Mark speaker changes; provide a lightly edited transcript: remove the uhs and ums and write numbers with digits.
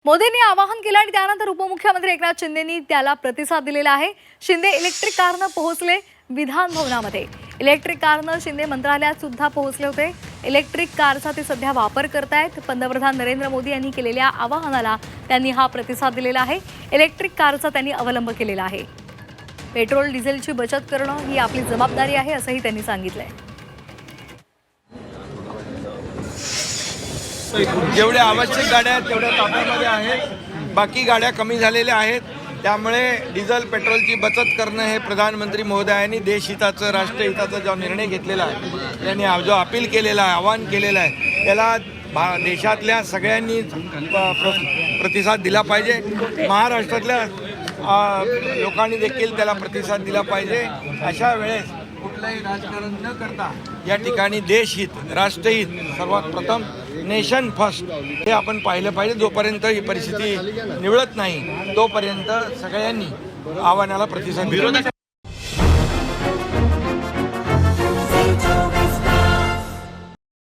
Speaker 1: मोदींनी आवाहन केलं आणि त्यानंतर उपमुख्यमंत्री एकनाथ शिंदेंनी त्याला प्रतिसाद दिलेला आहे। शिंदे इलेक्ट्रिक कारनं पोहोचले विधान भवनामध्ये। इलेक्ट्रिक कारनं शिंदे मंत्रालयात सुद्धा पोहोचले होते। इलेक्ट्रिक कारचा ते सध्या वापर करतायत। पंतप्रधान नरेंद्र मोदी यांनी केलेल्या आवाहनाला त्यांनी हा प्रतिसाद दिलेला आहे। इलेक्ट्रिक कारचा त्यांनी अवलंब केलेला आहे। पेट्रोल डिझेलची बचत करणं ही आपली जबाबदारी आहे असंही त्यांनी सांगितलंय।
Speaker 2: जेवढ्या आवश्यक गाड्या आहेत तेवढ्या ताफ्यामध्ये आहेत। बाकी गाड्या कमी झालेल्या आहेत। त्यामुळे डिझेल पेट्रोलची बचत करणं हे प्रधानमंत्री महोदयांनी देशहिताचं राष्ट्रहिताचा जो निर्णय घेतलेला आहे, त्यांनी जो अपील केलेला आहे, आवाहन केलेलं आहे, त्याला देशातल्या सगळ्यांनी प्रतिसाद दिला पाहिजे। महाराष्ट्रातल्या लोकांनी देखील त्याला प्रतिसाद दिला पाहिजे। अशा वेळेस कुठलंही राजकारण न करता या ठिकाणी देशहित, राष्ट्रहित, सर्वात प्रथम नेशन फर्स्ट हे आपण पाहिलं पाहिजे। जोपर्यंत ही परिस्थिती निवळत नाही तोपर्यंत सगळ्यांनी आव्हानाला प्रतिसाद दिला।